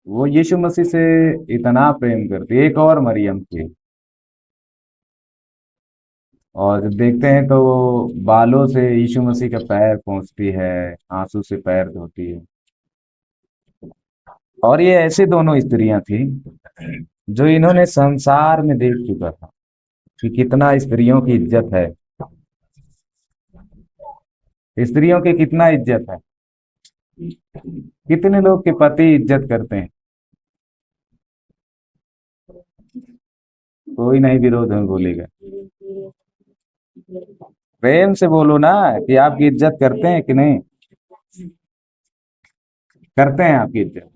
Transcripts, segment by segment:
वो यीशु मसीह से इतना प्रेम करती है। एक और मरियम थी, और जब देखते हैं तो वो बालों से यीशु मसीह का पैर पोंछती है, आंसू से पैर धोती है। और ये ऐसी दोनों स्त्रियां थी जो इन्होंने संसार में देख चुका था कि कितना स्त्रियों की इज्जत है, स्त्रियों की कितना इज्जत है, कितने लोग के पति इज्जत करते हैं। कोई नहीं विरोध में बोलेगा। प्रेम से बोलो ना कि आपकी इज्जत करते हैं कि नहीं, करते हैं आपकी इज्जत।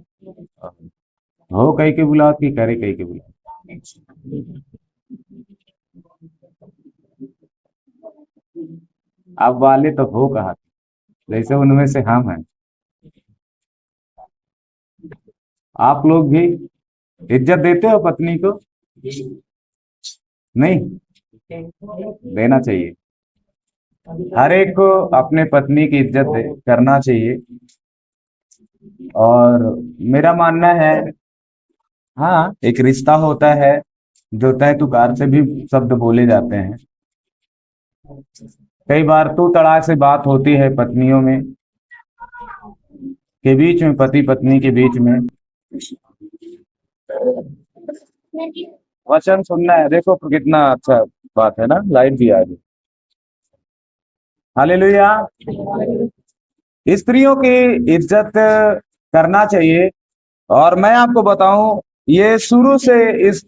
हो कहीं के बुलाओ कि करे कहीं के बुलाओ, अब वाले तो हो कहा, जैसे उनमें से हम हैं। आप लोग भी इज्जत देते हो पत्नी को? नहीं, देना चाहिए। हर एक को अपने पत्नी की इज्जत करना चाहिए। और मेरा मानना है, हाँ, एक रिश्ता होता है जो तय तुकार से भी शब्द बोले जाते हैं। कई बार तू तड़ाक से बात होती है पत्नियों में के बीच में, पति पत्नी के बीच में। वचन सुनना है, देखो कितना अच्छा बात है ना, लाइट भी आ गई। हालेलुया। स्त्रियों की इज्जत करना चाहिए। और मैं आपको बताऊं, ये शुरू से इस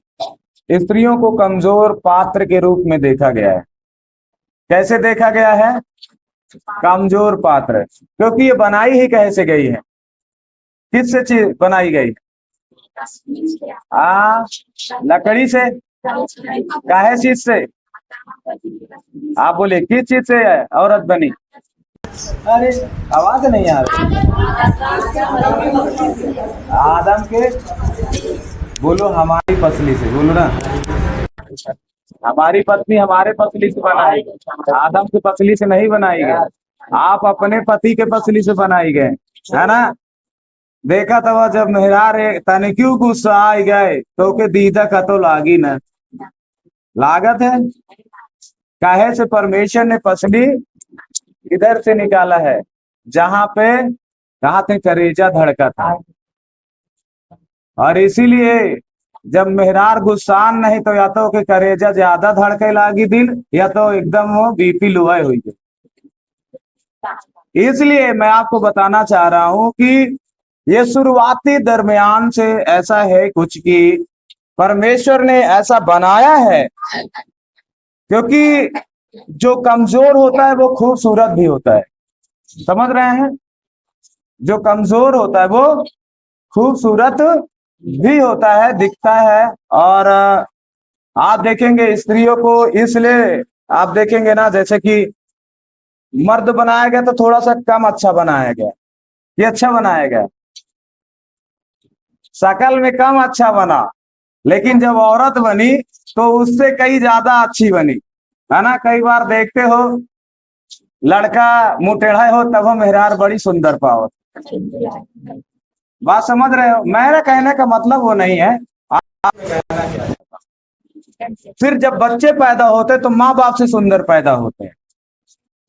स्त्रियों को कमजोर पात्र के रूप में देखा गया है। कैसे देखा गया है? कमजोर पात्र, क्योंकि ये बनाई ही कैसे गई है, किससे चीज बनाई गई? आ लकड़ी से? काहे चीज से? आप बोले किस चीज से है औरत बनी? अरे, आवाज नहीं आ रही। आदम के, बोलो हमारी पसली से, बोलो ना। हमारी पत्नी हमारे पसली से बनाई, आदम की पसली से नहीं बनाई गई। आप अपने पति के पसली से बनाई गए, है ना। देखा था वह जब मेहरार तने क्यों गुस्सा आ गए तो के दीदा का तो लागी ना, लागत है। काहे से परमेश्वर ने पसली इधर से निकाला है, जहां पे कहा थे करेजा धड़का था। और इसीलिए जब मेहरार गुस्सान नहीं तो या तो के करेजा ज्यादा धड़के लागी दिल, या तो एकदम वो बीपी लुआई हुई है। इसलिए मैं आपको बताना चाह रहा हूं कि ये शुरुआती दरमियान से ऐसा है कुछ कि परमेश्वर ने ऐसा बनाया है, क्योंकि जो कमजोर होता है वो खूबसूरत भी होता है। समझ रहे हैं? जो कमजोर होता है वो खूबसूरत भी होता है, दिखता है। और आप देखेंगे स्त्रियों को इसलिए आप देखेंगे ना, जैसे कि मर्द बनाया गया तो थोड़ा सा कम अच्छा बनाया गया, ये अच्छा बनाया गया, शकल में कम अच्छा बना। लेकिन जब औरत बनी तो उससे कई ज्यादा अच्छी बनी, है ना। कई बार देखते हो लड़का मुंह टेढ़ा हो तब वो मेहरार बड़ी सुंदर पाओ। बात समझ रहे हो? मेरा कहने का मतलब वो नहीं है। फिर जब बच्चे पैदा होते तो माँ बाप से सुंदर पैदा होते हैं,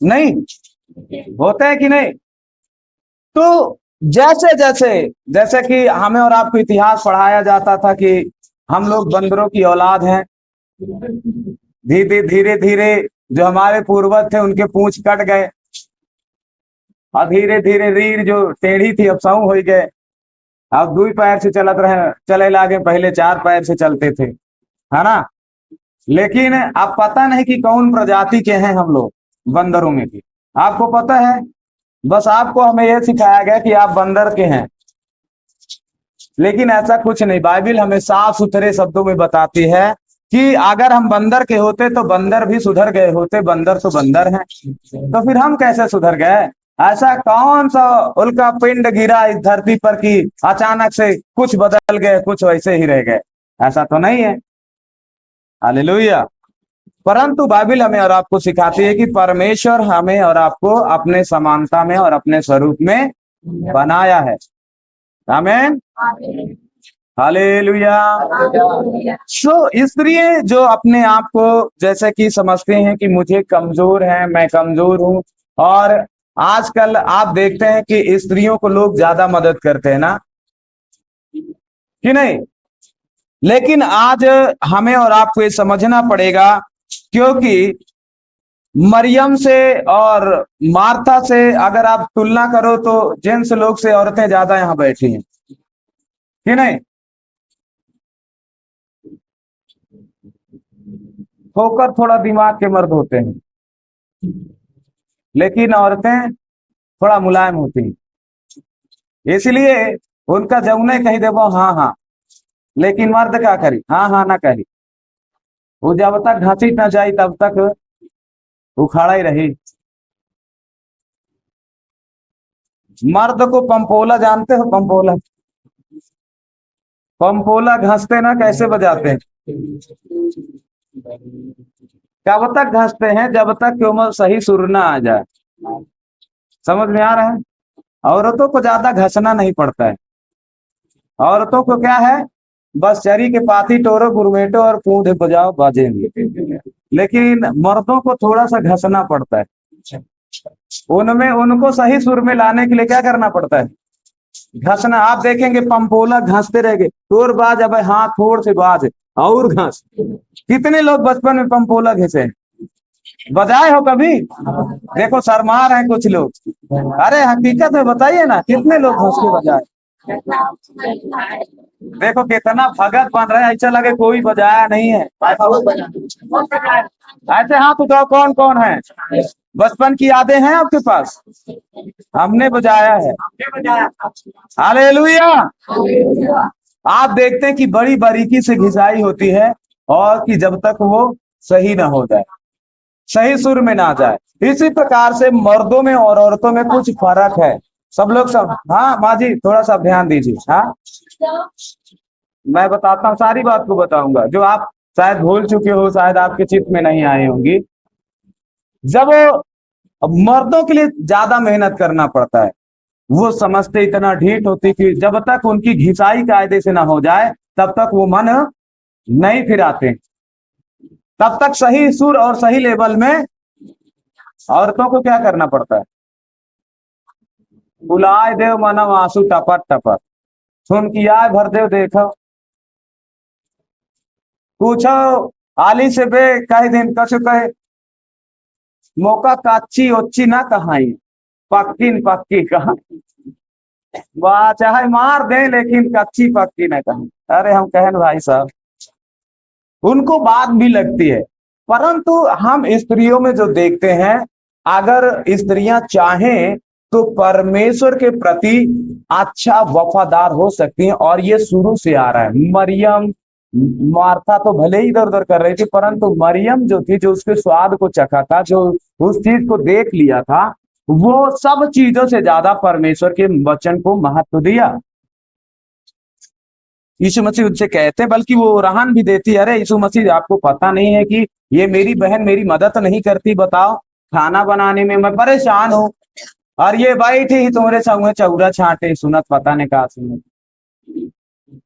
नहीं होते हैं कि नहीं? तो जैसे जैसे जैसे कि हमें और आपको इतिहास पढ़ाया जाता था कि हम लोग बंदरों की औलाद हैं, धीरे धीरे धीरे जो हमारे पूर्वज थे उनके पूंछ कट गए, और धीरे धीरे रीढ़ जो टेढ़ी थी अब सऊ हो गए। अब दो पैर से चलत रहे, चले लागे, पहले चार पैर से चलते थे, है ना। लेकिन अब पता नहीं कि कौन प्रजाति के हैं हम लोग बंदरों में की, आपको पता है? बस आपको हमें यह सिखाया गया कि आप बंदर के हैं, लेकिन ऐसा कुछ नहीं। बाइबिल हमें साफ सुथरे शब्दों में बताती है कि अगर हम बंदर के होते तो बंदर भी सुधर गए होते, बंदर तो बंदर हैं, तो फिर हम कैसे सुधर गए? ऐसा कौन सा उल्का पिंड गिरा इस धरती पर कि अचानक से कुछ बदल गए, कुछ वैसे ही रह गए? ऐसा तो नहीं है। हालेलुया। परंतु बाइबिल हमें और आपको सिखाती है कि परमेश्वर हमें और आपको अपने समानता में और अपने स्वरूप में बनाया है। आमीन। हालेलुया। सो स्त्रियां जो अपने आप को जैसे कि समझते हैं कि मुझे कमजोर है, मैं कमजोर हूं, और आजकल आप देखते हैं कि स्त्रियों को लोग ज्यादा मदद करते हैं ना, कि नहीं? लेकिन आज हमें और आपको ये समझना पड़ेगा, क्योंकि मरियम से और मार्था से अगर आप तुलना करो तो जेंट्स लोग से औरतें ज्यादा यहाँ बैठी हैं, कि नहीं? होकर थोड़ा दिमाग के मर्द होते हैं, लेकिन औरतें थोड़ा मुलायम होती हैं, इसलिए उनका जमुने कही देवो हाँ हाँ, लेकिन मर्द क्या करी, हाँ हाँ ना करी। वो जब तक घसीट ना जाई तब तक उखाड़ा ही रही। मर्द को पंपोला जानते हो? पंपोला, पंपोला घसते ना कैसे बजाते हैं? कब तक घसते हैं? जब तक कोमल सही सुर ना आ जाए। समझ में आ रहा है? औरतों को ज्यादा घसना नहीं पड़ता है। औरतों को क्या है, बस चरी के पाती टोरो गुरमेटो और कूद बजाओ बाजेंगे। लेकिन मर्दों को थोड़ा सा घसना पड़ता है, उनमें उनको सही सुर में लाने के लिए क्या करना पड़ता है? घसना। आप देखेंगे पंपोला घसते रहेंगे, तोर बाज, अब हाँ थोड़ से बाज और घस। कितने लोग बचपन में पंपोला घिसे हैं? बजाए हो कभी? देखो शर्मा रहे हैं कुछ लोग। अरे हकीकत में बताइए ना, कितने लोग घस के बजाए? देखो कितना भगत बन रहे हैं, ऐसा लगे कोई बजाया नहीं है। ऐसे हाथ उठाओ, कौन कौन है? बचपन की यादें हैं आपके पास? हमने बजाया है। हालेलुया। आप देखते हैं कि बड़ी बारीकी से घिसाई होती है, और कि जब तक वो सही ना हो जाए, सही सुर में ना जाए। इसी प्रकार से मर्दों में और औरतों में कुछ फर्क है। सब लोग सब, हाँ माँ जी थोड़ा सा ध्यान दीजिए। हाँ, मैं बताता हूँ, सारी बात को बताऊंगा जो आप शायद भूल चुके हो, शायद आपके चित्त में नहीं आई होंगी। जब मर्दों के लिए ज्यादा मेहनत करना पड़ता है, वो समझते इतना ढीठ होती कि जब तक उनकी घिसाई कायदे से ना हो जाए तब तक वो मन नहीं फिराते। तब तक सही सुर और सही लेवल में औरतों को क्या करना पड़ता है? बुलाए देव मानव आंसू टपट टपट, सुन किया भर देव देखो। पूछो आली से बे कई दिन कछु कहे, मौका काची ओची ना कहाई, पक्की न पक्की कहा। वाह, चाहे मार दे लेकिन कच्ची पक्की ना कहा। अरे हम कहें भाई साहब, उनको बात भी लगती है। परंतु हम स्त्रियों में जो देखते हैं, अगर स्त्रियां चाहें तो परमेश्वर के प्रति अच्छा वफादार हो सकती हैं, और ये शुरू से आ रहा है। मरियम, मार्था तो भले ही इधर उधर कर रही थी, परंतु मरियम जो थी, जो उसके स्वाद को चखा था, जो उस चीज को देख लिया था, वो सब चीजों से ज्यादा परमेश्वर के वचन को महत्व दिया। यीशु मसीह उनसे कहते हैं, बल्कि वो रहन भी देती है, अरे यीशु मसीह आपको पता नहीं है कि ये मेरी बहन मेरी मदद नहीं करती? बताओ, खाना बनाने में मैं परेशान हूँ, और ये बैठी ही तुम्हारे संग चौरा छाटे सुनत, पता नहीं कहा सुनत।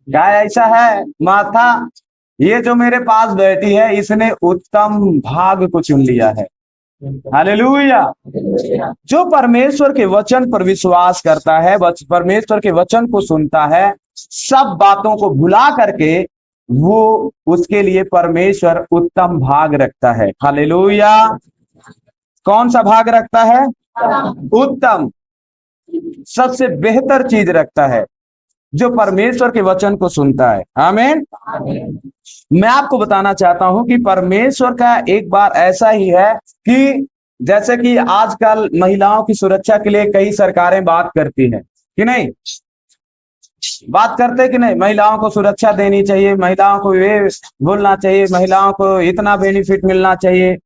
क्या ऐसा है माथा? ये जो मेरे पास बैठी है, इसने उत्तम भाग को चुन लिया है। हालेलुया। जो परमेश्वर के वचन पर विश्वास करता है, परमेश्वर के वचन को सुनता है, सब बातों को भुला करके वो, उसके लिए परमेश्वर उत्तम भाग रखता है। हालेलुया। कौन सा भाग रखता है? उत्तम, सबसे बेहतर चीज रखता है जो परमेश्वर के वचन को सुनता है। आमीन। मैं आपको बताना चाहता हूं कि परमेश्वर का एक बार ऐसा ही है कि जैसे कि आजकल महिलाओं की सुरक्षा के लिए कई सरकारें बात करती हैं, कि नहीं? बात करते कि नहीं? महिलाओं को सुरक्षा देनी चाहिए, महिलाओं को ये बोलना चाहिए, महिलाओं को इतना बेनिफिट मिलना चाहिए।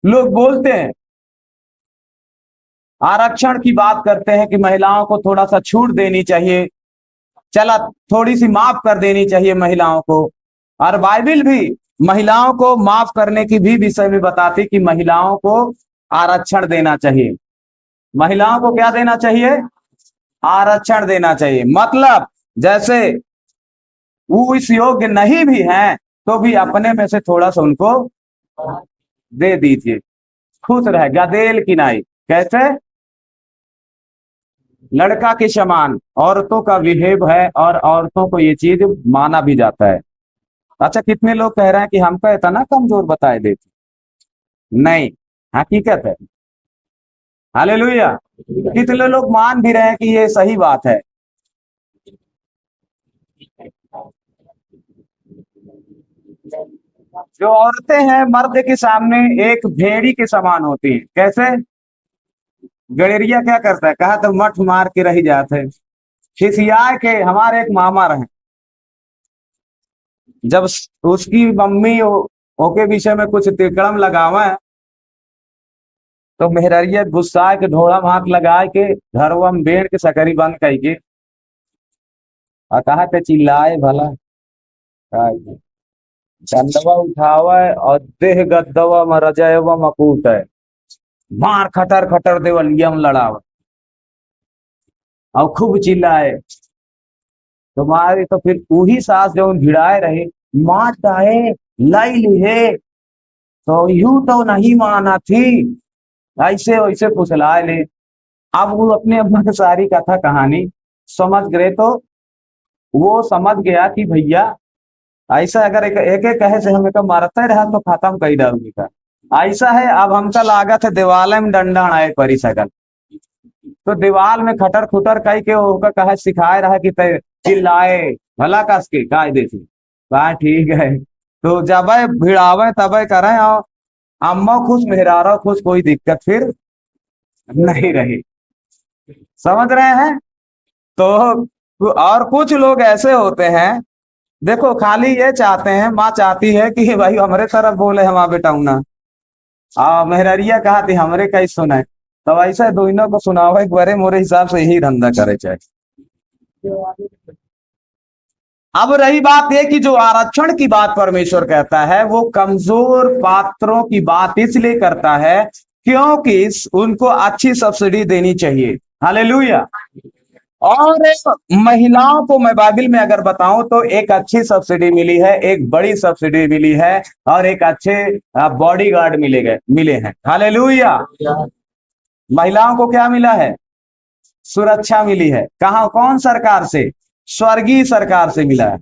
लोग बोलते हैं, आरक्षण की बात करते हैं कि महिलाओं को थोड़ा सा छूट देनी चाहिए, चला थोड़ी सी माफ कर देनी चाहिए महिलाओं को। और बाइबिल भी महिलाओं को माफ करने की भी विषय में बताती कि महिलाओं को आरक्षण देना चाहिए। महिलाओं को क्या देना चाहिए? आरक्षण देना चाहिए। मतलब जैसे वो इस योग्य नहीं भी हैं तो भी अपने में से थोड़ा सा उनको दे दीजिए, खुश रहे, गदेल की नाई। कैसे? लड़का के समान औरतों का बिहेव है और औरतों को ये चीज माना भी जाता है। अच्छा, कितने लोग कह रहे हैं कि हमको इतना कमजोर बताए देते? नहीं, हकीकत है। हालेलुया। कितने लोग मान भी रहे हैं कि ये सही बात है। जो औरतें हैं मर्द के सामने एक भेड़ी के समान होती हैं। कैसे? गडेरिया क्या करता है, कहा तो मठ मार के रही जाते हैं। खिसिया के हमारे एक मामा रहे, जब उसकी मम्मी ओके विषय में कुछ तिकड़म लगावा है तो मेहरिया गुस्सा के ढोड़ा हाथ लगा के घरवा में बेड़ के सकरी बंद करके और कहा के चिल्लाए भला, डंडवा उठावा है और देह गद्दवा में रजयवा मकूत है, मार खटर खटर देवलियम लड़ावा और खूब चिल्लाए। तुम्हारी तो फिर वही सास जो भिड़ाए रहे, मार डाहे लाई लिहे तो यूं तो नहीं माना थी, ऐसे वैसे फुसलाए ले। अब वो अपने अम्मा की सारी कथा कहानी समझ गए तो वो समझ गया कि भैया ऐसा अगर एक एक कहे से हमें तो मारते रहा तो खत्म कर डालूंगी का, ऐसा है। अब हमका लागत है दीवाल में डंडा आए परी सकल, तो दीवाल में खटर खुटर कई के ओका कहे सिखाए रहा कि चिल्लाए भला कस के कायदे से। कहा ठीक है, तो जब भिड़ावे तब करें और अम्मा खुश मेहरारा खुश, कोई दिक्कत फिर नहीं रही। समझ रहे हैं? तो और कुछ लोग ऐसे होते हैं, देखो खाली ये चाहते हैं, माँ चाहती है कि भाई हमारे तरफ बोले हम बेटाऊना, मेहररिया कहा थी हमरे कई सुने, तो ऐसा दोनों को सुनाओ एक बारे, मोरे हिसाब से यही धंधा करे चाहे। अब रही बात ये कि जो आरक्षण की बात परमेश्वर कहता है वो कमजोर पात्रों की बात इसलिए करता है क्योंकि उनको अच्छी सब्सिडी देनी चाहिए। हालेलुया। और महिलाओं को मैं बाइबल में अगर बताऊं तो एक अच्छी सब्सिडी मिली है, एक बड़ी सब्सिडी मिली है और एक अच्छे बॉडीगार्ड मिले हैं। हालेलुया। महिलाओं को क्या मिला है? सुरक्षा मिली है। कहा? कौन सरकार से? स्वर्गीय सरकार से मिला है।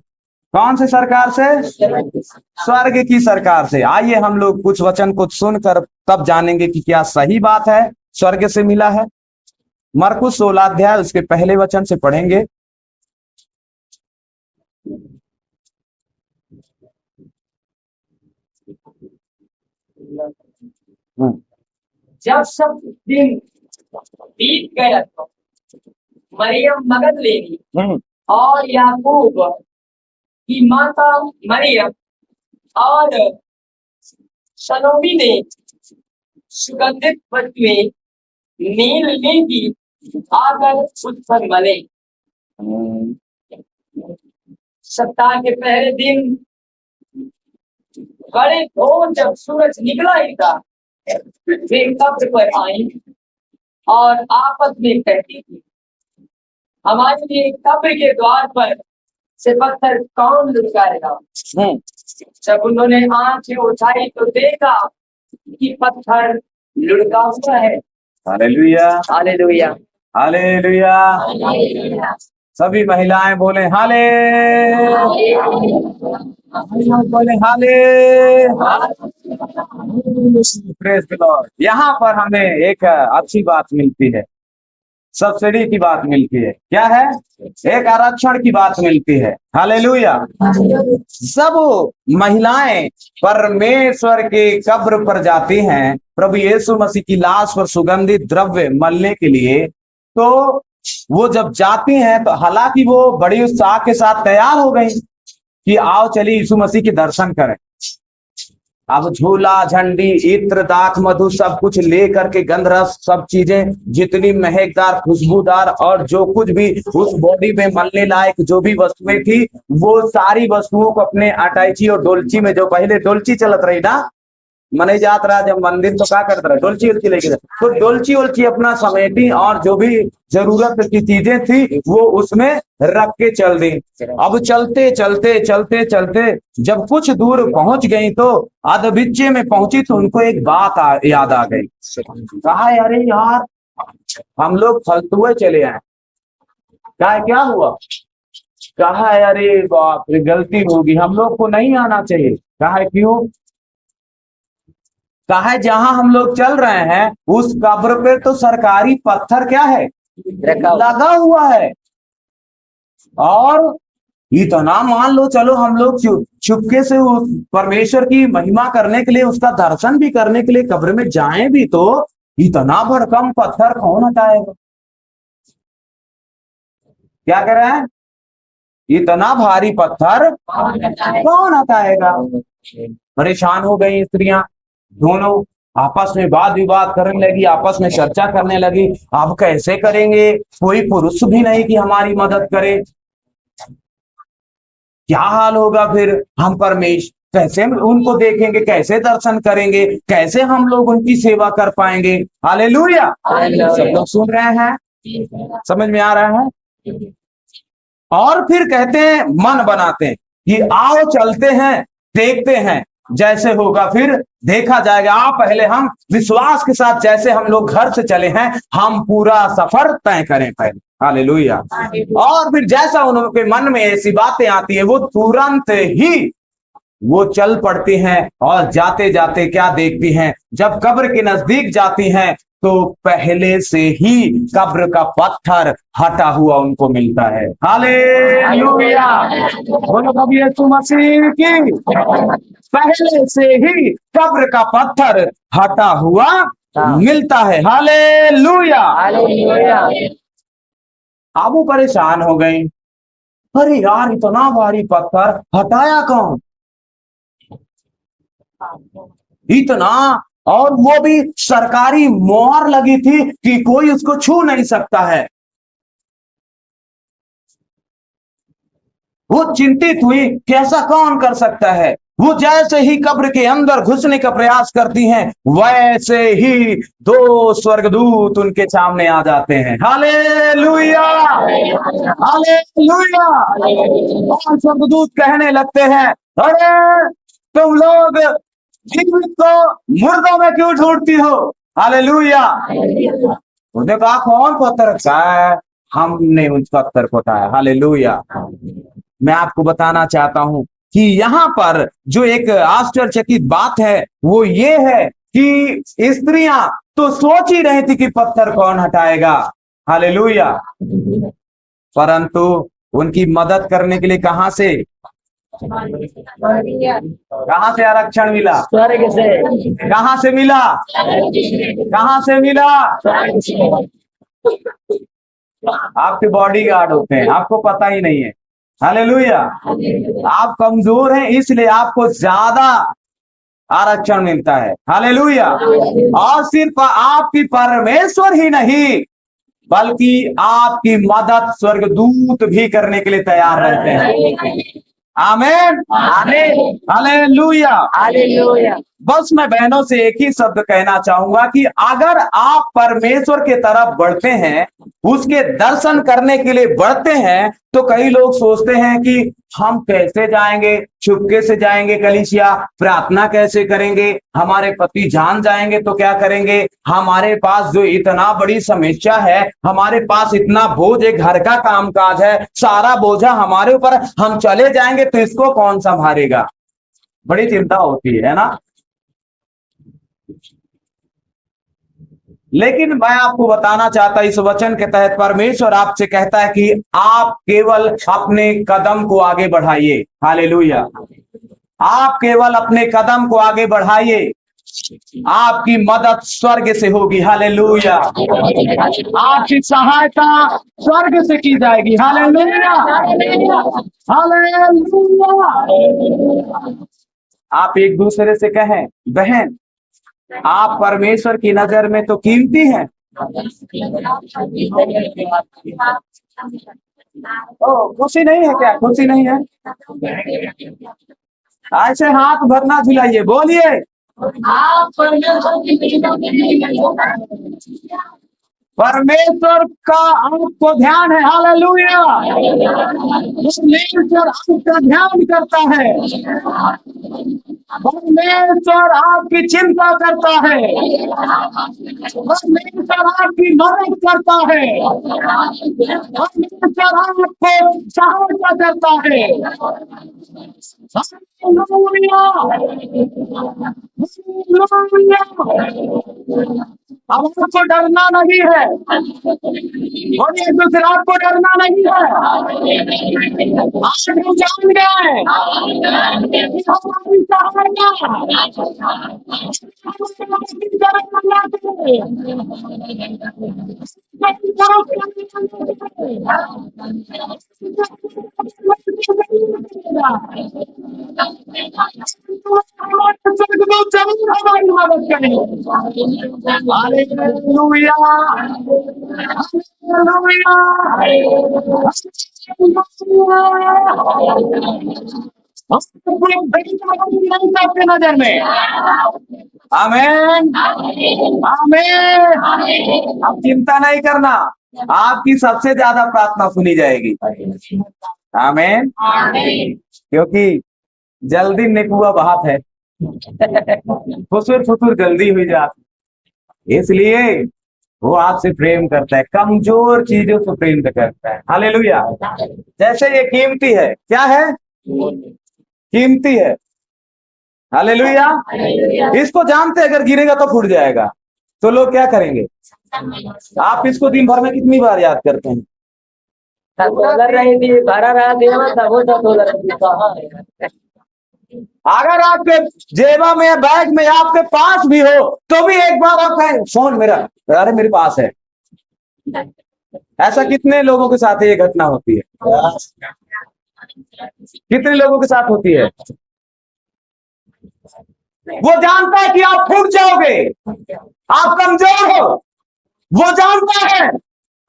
कौन से सरकार से? स्वर्ग की सरकार से। आइए हम लोग कुछ वचन को सुनकर तब जानेंगे कि क्या सही बात है, स्वर्ग से मिला है। मरकुस 16 अध्याय उसके पहले वचन से पढ़ेंगे। जब सब दिन बीत गया तो मरियम मगदलेनी और याकूब की माता मरियम और सलोमी ने सुगंधित वस्तुएं नील ली की आकर उस पर मले। सप्ताह के पहले दिन बड़े भोर जब सूरज निकला ही था वे कब्र पर आई और आपस में कहती थी, हमारे लिए कब्र के द्वार पर से पत्थर कौन लुढ़काएगा। जब उन्होंने आंखें उठाई तो देखा कि पत्थर लुढ़का हुआ है। Hallelujah, hallelujah, hallelujah. हालेलुया। सभी महिलाएं बोले हाले, बोले हाले। Praise the Lord. यहाँ पर हमें एक अच्छी बात मिलती है, सब्सिडी की बात मिलती है। क्या है? एक आरक्षण की बात मिलती है। हालेलुया। सब महिलाएं परमेश्वर के कब्र पर जाती हैं प्रभु यीशु मसीह की लाश पर सुगंधित द्रव्य मलने के लिए। तो वो जब जाती हैं तो हालांकि वो बड़ी उत्साह के साथ तैयार हो गई कि आओ चलिए यीशु मसीह के दर्शन करें। अब झूला झंडी इत्र दाख मधु सब कुछ ले करके गंधरस सब चीजें जितनी महकदार खुशबूदार और जो कुछ भी उस बॉडी में मलने लायक जो भी वस्तुएं थी वो सारी वस्तुओं को अपने अटैची और डोलची में, जो पहले डोलची चलत रही ना, मने जात रहा जब मंदिर तो क्या करता रहा, डोलची उलची लेके जाता। तो डोलची उलची अपना समेटी और जो भी जरूरत की चीजें थी वो उसमें रख के चल दी। अब चलते चलते चलते चलते जब कुछ दूर पहुंच गई तो अधबिच्चे में पहुंची तो उनको एक बात याद आ गई। कहा अरे यार हम लोग फलतुए चले आए। क्या हुआ? कहा अरे बाप रे गलती होगी, हम लोग को नहीं आना चाहिए। कहा क्यों? कहा जहां हम लोग चल रहे हैं उस कब्र पे तो सरकारी पत्थर क्या है, लगा हुआ है। और इतना मान लो चलो हम लोग चुपके से उस परमेश्वर की महिमा करने के लिए, उसका दर्शन भी करने के लिए कब्र में जाएं भी तो इतना भरकम पत्थर कौन हटाएगा? क्या कह रहे हैं? इतना भारी पत्थर कौन हटाएगा? परेशान हो गई स्त्रियां दोनों, आपस में वाद विवाद करने लगी, आपस में चर्चा करने लगी। अब कैसे करेंगे? कोई पुरुष भी नहीं कि हमारी मदद करे। क्या हाल होगा फिर? हम परमेश कैसे उनको देखेंगे, कैसे दर्शन करेंगे, कैसे हम लोग उनकी सेवा कर पाएंगे? हालेलुया। सब लोग सुन रहे हैं? समझ में आ रहा है? और फिर कहते हैं मन बनाते हैं कि आओ चलते हैं, देखते हैं, जैसे होगा फिर देखा जाएगा। पहले हम विश्वास के साथ जैसे हम लोग घर से चले हैं हम पूरा सफर तय करें पहले। हालेलुया। और फिर जैसा उनके मन में ऐसी बातें आती है वो तुरंत ही वो चल पड़ती हैं और जाते जाते क्या देखती हैं, जब कब्र के नजदीक जाती हैं तो पहले से ही कब्र का पत्थर हटा हुआ उनको मिलता है। हालेलुया। बोलो कभी यीशु मसीह की। पहले से ही कब्र का पत्थर हटा हुआ मिलता है। हालेलुया। अब वो परेशान हो गई, अरे यार इतना भारी पत्थर हटाया कौन? इतना, और वो भी सरकारी मोहर लगी थी कि कोई उसको छू नहीं सकता है। वो चिंतित हुई कि ऐसा कौन कर सकता है। वो जैसे ही कब्र के अंदर घुसने का प्रयास करती हैं वैसे ही दो स्वर्गदूत उनके सामने आ जाते हैं। हालेलुया। हालेलुया। और स्वर्गदूत कहने लगते हैं, अरे तुम लोग जीवित को मुर्दों में क्यों ढूंढती हो? हालेलुया। उसने कहा कौन पत्थर रखा है? हमने उस पत्थर को उठाया। हालेलुया। मैं आपको बताना चाहता हूं कि यहाँ पर जो एक आश्चर्यचकित बात है वो ये है कि स्त्रियां तो सोच ही रही थी कि पत्थर कौन हटाएगा। हालेलुया। परंतु उनकी मदद करने के लिए कहां से आरक्षण मिला? स्वर्ग से। कहां से मिला? कहां से मिला? आपके बॉडी गार्ड होते हैं, आपको पता ही नहीं है। हालेलुया। आप कमजोर हैं इसलिए आपको ज्यादा आरक्षण मिलता है। हालेलुया। और सिर्फ आपकी परमेश्वर ही नहीं बल्कि आपकी मदद स्वर्गदूत भी करने के लिए तैयार रहते हैं। आमीन। आमीन। हालेलुया। हालेलुया। बस मैं बहनों से एक ही शब्द कहना चाहूंगा कि अगर आप परमेश्वर के तरफ बढ़ते हैं, उसके दर्शन करने के लिए बढ़ते हैं, तो कई लोग सोचते हैं कि हम कैसे जाएंगे, चुपके से जाएंगे कलीसिया, प्रार्थना कैसे करेंगे, हमारे पति जान जाएंगे तो क्या करेंगे, हमारे पास जो इतना बड़ी समस्या है, हमारे पास इतना बोझ है, घर का कामकाज है, सारा बोझा हमारे ऊपर, हम चले जाएंगे तो इसको कौन संभालेगा? बड़ी चिंता होती है ना। लेकिन मैं आपको बताना चाहता इस वचन के तहत परमेश्वर आपसे कहता है कि आप केवल अपने कदम को आगे बढ़ाइए। हालेलुया। आप केवल अपने कदम को आगे बढ़ाइए, आपकी मदद स्वर्ग से होगी। हालेलुया। आपकी सहायता स्वर्ग से की जाएगी। हालेलुया। हालेलुया। आप एक दूसरे से कहें, बहन आप परमेश्वर की नजर में तो कीमती हैं। ओ खुशी नहीं है क्या? खुशी नहीं है? ऐसे हाथ भरना झुलाइए, बोलिए आप परमेश्वर की प्रीतम में नहीं करते। परमेश्वर का आपको ध्यान है, हालेलुया। परमेश्वर आपका ध्यान करता है, परमेश्वर आपकी चिंता करता है, परमेश्वर आपकी मदद करता है, परमेश्वर आपको सहायता करता है। Hallelujah, hallelujah. अब आपको डरना नहीं है, और एक दूसरे आपको डरना नहीं है। आज हम जान गए कि हमारी सहायता हमारी तरफ अल्लाह से जरूर हमारी मदद करेंगे। हालेलुया, नहीं करते नजर में। आमीन, आमीन। अब चिंता नहीं करना, आपकी सबसे ज्यादा प्रार्थना सुनी जाएगी। आमीन, क्योंकि जल्दी निकुआ बात है, फुसुर फुसुर जल्दी हुई जाती, इसलिए वो आपसे प्रेम करता है, कमजोर चीजों से प्रेम करता है। हालेलुया। जैसे ये कीमती है, क्या है? कीमती है। हालेलुया। इसको जानते अगर गिरेगा तो फूट जाएगा, तो लोग क्या करेंगे? आप इसको दिन भर में कितनी बार याद करते हैं? अगर आपके जेबा में या बैग में आपके पास भी हो तो भी एक बार आप कहें फोन मेरा, अरे मेरे पास है। ऐसा कितने लोगों के साथ ये घटना होती है? कितने लोगों के साथ होती है? वो जानता है कि आप फूट जाओगे, आप कमजोर हो, वो जानता है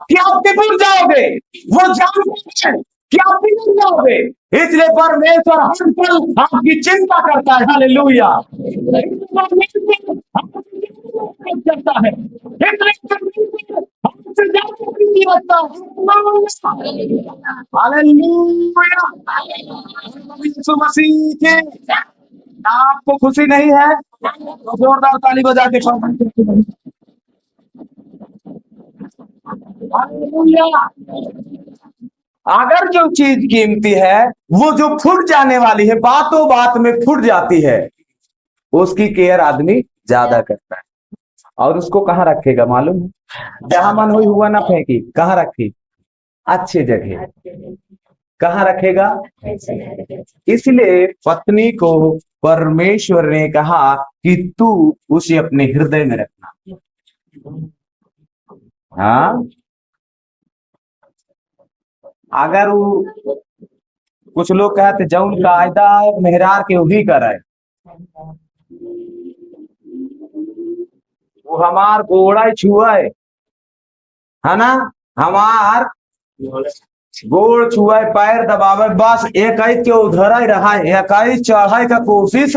कि आप टूट जाओगे, वो जानता है कि आप बिगड़ जाओगे, इसलिए परमेश्वर हर पल आपकी चिंता करता है। हालेलुया। करता है, इसलिए परमेश्वर हमसे ज्यादा प्रीति रखता है। हालेलुया। यीशु मसीह के, आपको खुशी नहीं है तो जोरदार ताली बजा के हालेलुया। अगर जो चीज कीमती है वो जो फूट जाने वाली है, बातों बात में फूट जाती है, उसकी केयर आदमी ज्यादा करता है। और उसको कहाँ रखेगा मालूम है? जहां मन हुई हुआ ना फेंकी, कहाँ रखी? अच्छी जगह। कहाँ रखेगा? इसलिए पत्नी को परमेश्वर ने कहा कि तू उसे अपने हृदय में रखना। हाँ, अगर वो, कुछ लोग कहते जौन कायदा मेहरार के वही करे, वो हमार गोड़ा छुए, है ना, हमार गोड़ छुए, पैर दबावे, बस एक के उधर ही रहा है, एक चढ़ाई का कोशिश।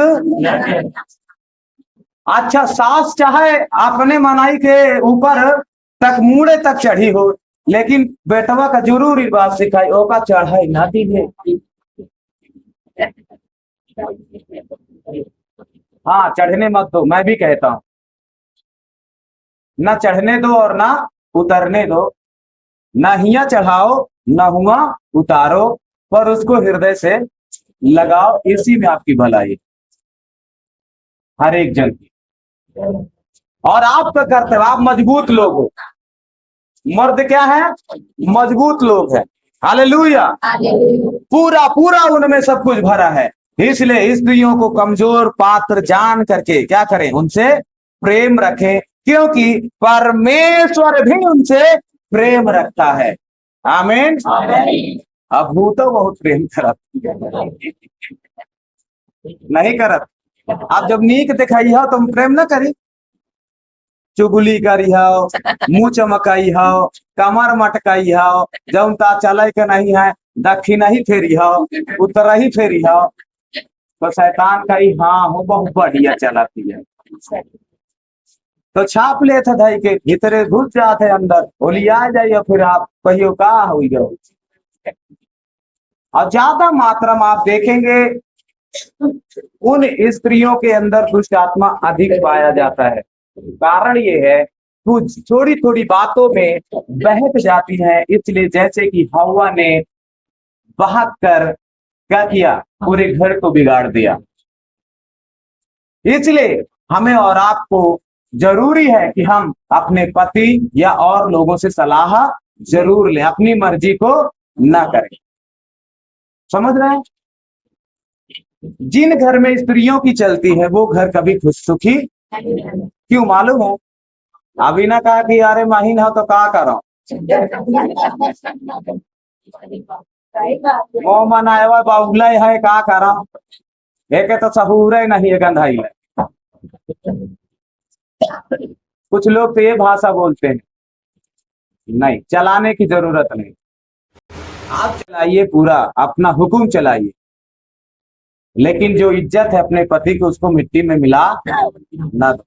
अच्छा, सास चाहे अपने मनाई के ऊपर तक मुड़े तक चढ़ी हो, लेकिन बेटवा का जरूर बात सिखाई, ओका चढ़ाई ना दीजिए। हाँ, चढ़ने मत दो, मैं भी कहता हूँ ना चढ़ने दो और ना उतरने दो, ना हिया चढ़ाओ ना हुआ उतारो, पर उसको हृदय से लगाओ, इसी में आपकी भलाई हर एक जन की। और आपका कर्तव्य, आप मजबूत लोग हो, मर्द क्या है? मजबूत लोग है। हालेलुया। पूरा पूरा उनमें सब कुछ भरा है, इसलिए स्त्रियों को कमजोर पात्र जान करके क्या करें? उनसे प्रेम रखें, क्योंकि परमेश्वर भी उनसे प्रेम रखता है। आमीन। अब वो तो बहुत प्रेम करत नहीं करत। आप जब नीक दिखाई हो तुम प्रेम ना करी, चुगली करी हो, मुंह चमकाई हो, कमर मटकाई हो, जौन ता चले के नहीं है, दक्षिण ही फेरी हो, उत्तर ही फेरी हो, तो शैतान का ही हाँ हो बहुत बढ़िया चलाती है, तो छाप ले थे धई के भीतरे घुस जाते अंदर ओलिया जाइए, फिर आप कहियो का हुई गयो। और ज्यादा मात्रा में आप देखेंगे उन स्त्रियों के अंदर दुष्ट आत्मा अधिक पाया जाता है। कारण ये है कुछ थोड़ी थोड़ी बातों में बहक जाती है, इसलिए जैसे कि हवा ने बहक कर क्या किया, पूरे घर को बिगाड़ दिया। इसलिए हमें और आपको जरूरी है कि हम अपने पति या और लोगों से सलाह जरूर लें, अपनी मर्जी को ना करें। समझ रहे हैं? जिन घर में स्त्रियों की चलती है वो घर कभी खुश सुखी क्यों मालूम है? अभी ना कहा कि अरे महीन हो तो का करो, वो मनाएवा बाउला है का करो, एक तो सहूरे नहीं है गंधाई है। कुछ लोग तो ये भाषा बोलते हैं, नहीं चलाने की जरूरत नहीं, आप चलाइए पूरा अपना हुक्म चलाइए, लेकिन जो इज्जत है अपने पति को उसको मिट्टी में मिला ना दो।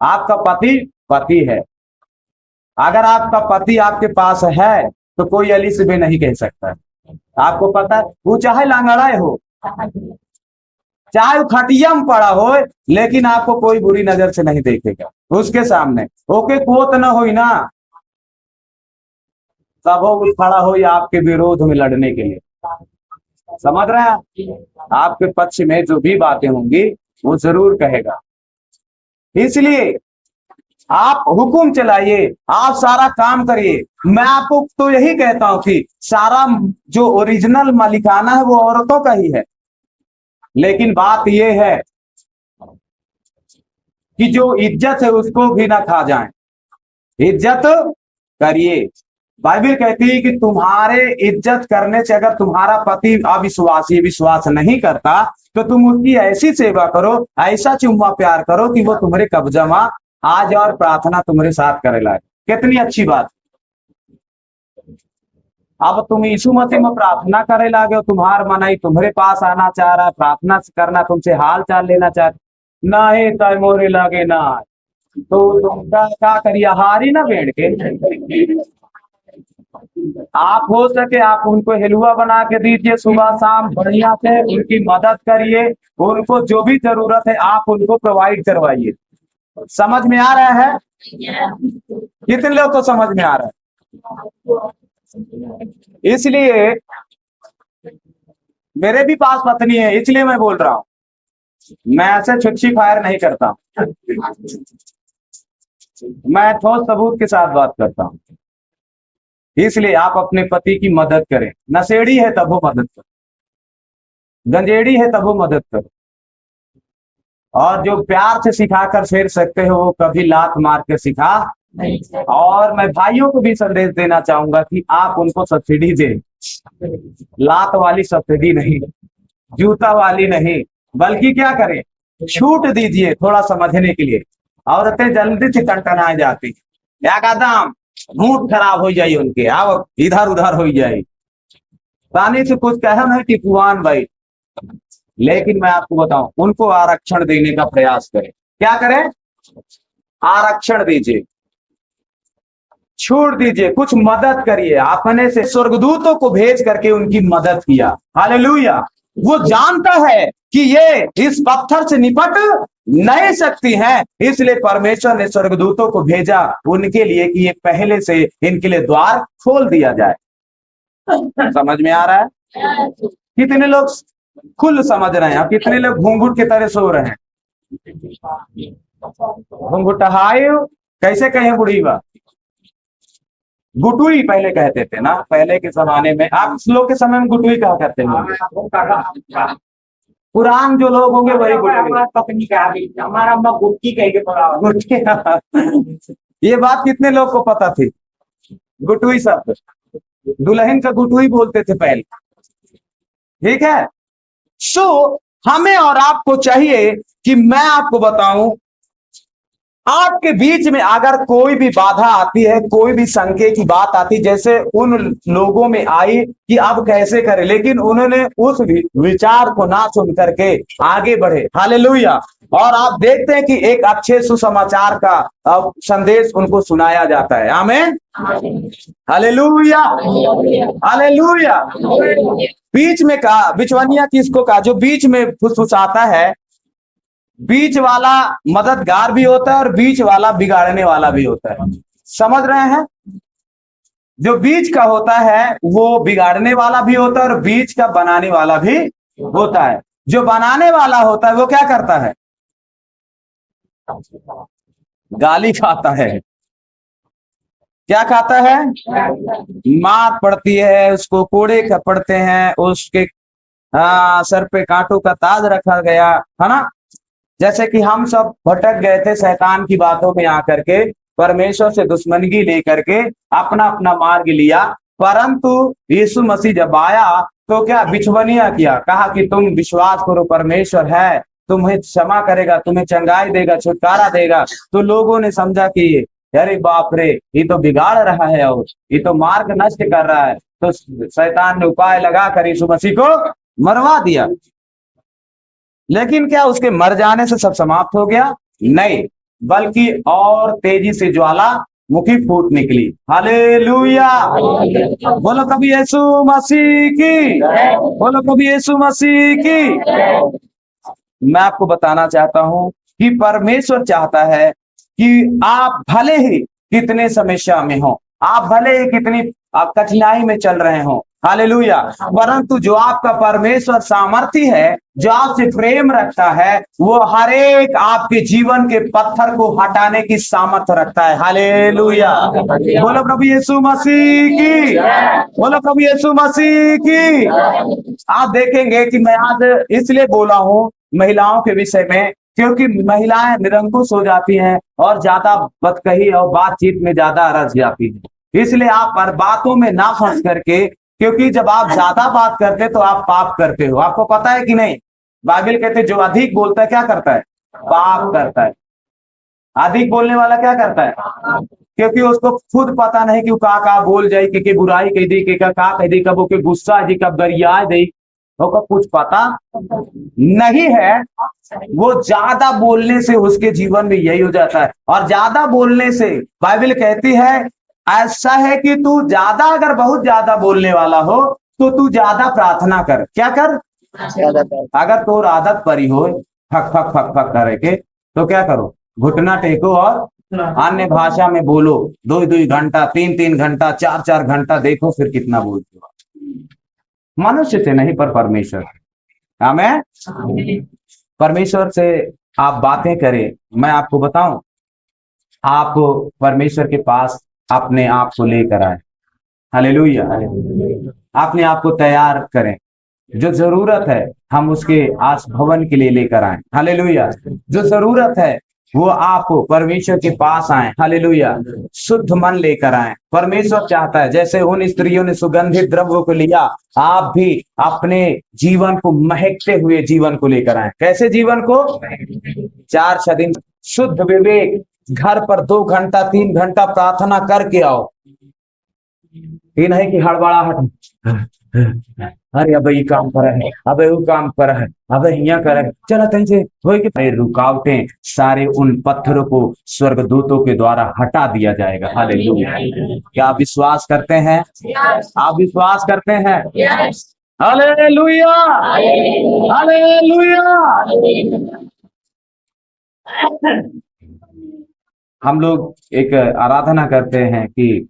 आपका पति पति है, अगर आपका पति आपके पास है तो कोई अली से भी नहीं कह सकता। आपको पता है वो चाहे लांगड़ा हो, चाहे वो खटिया में पड़ा हो, लेकिन आपको कोई बुरी नजर से नहीं देखेगा उसके सामने। ओके कोत न हो ना, तब वो खड़ा हो या आपके विरोध में लड़ने के लिए। समझ रहे हैं? आपके पक्ष में जो भी बातें होंगी वो जरूर कहेगा। इसलिए आप हुक्म चलाइए, आप सारा काम करिए। मैं आपको तो यही कहता हूं कि सारा जो ओरिजिनल मालिकाना है वो औरतों का ही है, लेकिन बात यह है कि जो इज्जत है उसको भी ना खा जाए। इज्जत करिए। बाइबल कहती है कि तुम्हारे इज्जत करने से अगर तुम्हारा पति अविश्वासी विश्वास नहीं करता तो तुम उसकी ऐसी सेवा करो, ऐसा चुम्मा प्यार करो कि वो तुम्हारे कब्जा में आज और प्रार्थना तुम्हारे साथ करे लागे। कितनी अच्छी बात। अब तुम यीशु मसीह में प्रार्थना करे लागे, तुम्हार मनाई तुम्हारे पास आना चाह रहा है, प्रार्थना करना, तुमसे हाल चाल लेना चाह नहीं तय मोरे लागे ना, तो तुमका क्या करिए, हारी ना बैठ के। आप हो सके आप उनको हिलवा बना के दीजिए सुबह शाम, बढ़िया से उनकी मदद करिए, उनको जो भी जरूरत है आप उनको प्रोवाइड करवाइए। समझ में आ रहा है? कितने लोग को समझ में आ रहा है? इसलिए मेरे भी पास पत्नी है, इसलिए मैं बोल रहा हूं, मैं ऐसे छुच्छी फायर नहीं करता, मैं ठोस सबूत के साथ बात करता हूं। इसलिए आप अपने पति की मदद करें। नशेड़ी है तब वो मदद करो, गंजेड़ी है तब वो मदद करो, और जो प्यार से सिखाकर फेर सकते हो वो कभी लात मार के सिखा नहीं। और मैं भाइयों को भी संदेश देना चाहूंगा कि आप उनको सब्सिडी दें, लात वाली सब्सिडी नहीं, जूता वाली नहीं, बल्कि क्या करें, छूट दीजिए थोड़ा समझने के लिए। औरतें जल्दी से टनटना जाती, क्या कदम मूड खराब हो जाए उनके, आओ इधर उधर हो जाए, पानी से कुछ कह नहीं टिपुआन भाई, लेकिन मैं आपको बताऊं उनको आरक्षण देने का प्रयास करें। क्या करें? आरक्षण दीजिए, छूट दीजिए, कुछ मदद करिए। अपने से स्वर्गदूतों को भेज करके उनकी मदद किया। हालेलुया। वो जानता है कि ये इस पत्थर से निपट नहीं सकती हैं, इसलिए परमेश्वर ने स्वर्गदूतों को भेजा उनके लिए कि ये पहले से इनके लिए द्वार खोल दिया जाए। समझ में आ रहा है? कितने लोग खुल समझ रहे हैं, कितने लोग घूंघट की तरह सो रहे हैं? घूंघटाए कैसे कहें बुढ़ीवा, गुटुई पहले कहते थे ना, पहले के जमाने में। आप लोग के समय में गुटुई कहा करते हैं, पुरान जो लोग होंगे वही गुटुई, हमारा अम्मा गुटकी कह के गुटकी। ये बात कितने लोग को पता थी? गुटुई शब्द दुल्हन का गुटुई बोलते थे पहले। ठीक है, सो हमें और आपको चाहिए कि मैं आपको बताऊं, आपके बीच में अगर कोई भी बाधा आती है, कोई भी संकेत की बात आती, जैसे उन लोगों में आई कि अब कैसे करें, लेकिन उन्होंने उस विचार को ना सुन करके आगे बढ़े। हालेलुया। और आप देखते हैं कि एक अच्छे सुसमाचार का संदेश उनको सुनाया जाता है। आमीन। हालेलुया। हालेलुया। बीच में कहा, बिचवनिया किसको कहा? जो बीच में फुसफुसाता है। बीच वाला मददगार भी होता है और बीच वाला बिगाड़ने वाला भी होता है। समझ रहे हैं? जो बीच का होता है वो बिगाड़ने वाला भी होता है और बीच का बनाने वाला भी होता है। जो बनाने वाला होता है वो क्या करता है? गाली खाता है। क्या खाता है? मार पड़ती है उसको, कोड़े पड़ते हैं उसके, सर पे कांटों का ताज रखा गया है ना। जैसे कि हम सब भटक गए थे शैतान की बातों में आकर के, परमेश्वर से दुश्मनी लेकर के अपना अपना मार्ग लिया। परंतु यीशु मसीह जब आया तो क्या बिचवनिया किया, कहा कि तुम विश्वास करो, परमेश्वर है, तुम्हें क्षमा करेगा, तुम्हें चंगाई देगा, छुटकारा देगा। तो लोगों ने समझा कि अरे बाप रे, ये तो बिगाड़ रहा है और ये तो मार्ग नष्ट कर रहा है। तो शैतान ने उपाय लगा कर यीशु मसीह को मरवा दिया। लेकिन क्या उसके मर जाने से सब समाप्त हो गया? नहीं, बल्कि और तेजी से ज्वाला मुखी फूट निकली। हालेलुया। बोलो कभी यीशु मसीह की, बोलो कभी यीशु मसीह की। मैं आपको बताना चाहता हूं कि परमेश्वर चाहता है कि आप भले ही कितने समस्या में हो, आप भले ही कितनी आप कठिनाई में चल रहे हो, हालेलुया, परंतु जो आपका परमेश्वर सामर्थी है, जो आपसे प्रेम रखता है, वो हर एक आपके जीवन के पत्थर को हटाने की सामर्थ्य रखता है। हालेलुया। बोलो प्रभु यीशु मसीह की, बोलो प्रभु यीशु मसीह की। आप देखेंगे कि मैं आज इसलिए बोला हूं महिलाओं के विषय में, क्योंकि महिलाएं निरंकुश हो जाती हैं और ज्यादा बतकही और बातचीत में ज्यादा रच जाती हैं। इसलिए आप पर बातों में ना फंस करके, क्योंकि जब आप ज्यादा बात करते तो आप पाप करते हो। आपको पता है कि नहीं? बाइबल कहते जो अधिक बोलता है क्या करता है? पाप करता है। अधिक बोलने वाला क्या करता है? क्योंकि उसको खुद पता नहीं कि वो का बोल जाए, कि बुराई कह दी, कि का कह दी, कब ओके गुस्सा जी, कब गरिया दी, ओका कुछ पता नहीं है। वो ज्यादा बोलने से उसके जीवन में यही हो जाता है। और ज्यादा बोलने से बाइबल कहती है ऐसा है कि तू ज्यादा, अगर बहुत ज्यादा बोलने वाला हो तो तू ज्यादा प्रार्थना कर। क्या कर? अगर तो आदत परी हो फक फक फक फक करे के, तो क्या करो? घुटना टेको और अन्य भाषा में बोलो। 2-2 घंटा, 3-3 घंटा, 4-4 घंटा, देखो फिर कितना बोलते हो। मनुष्य से नहीं पर परमेश्वर। आमेन। परमेश्वर से आप बातें करें। मैं आपको बताऊं, आप परमेश्वर के पास अपने आप को लेकर आए। हालेलुया। अपने आप को तैयार करें। जो जरूरत है हम उसके आस भवन के लिए लेकर आए। हालेलुया। जो जरूरत है वो आप परमेश्वर के पास आए। हालेलुया। शुद्ध मन लेकर आए। परमेश्वर चाहता है जैसे उन स्त्रियों ने सुगंधित द्रव्य को लिया, आप भी अपने जीवन को महकते हुए जीवन को लेकर आए। कैसे जीवन को? 4-6 दिन शुद्ध विवेक, घर पर 2 घंटा 3 घंटा प्रार्थना करके आओ। ये नहीं कि हड़बड़ाहट, अरे अब ये काम कर है, अब वो काम कर है, अब यहाँ कर है, चला कहीं से हो कि रुकावटें सारे उन पत्थरों को स्वर्गदूतों के द्वारा हटा दिया जाएगा। हालेलुया। क्या आप विश्वास करते हैं? आप विश्वास करते हैं? हालेलुया। हालेलुया। हम लोग एक आराधना करते हैं कि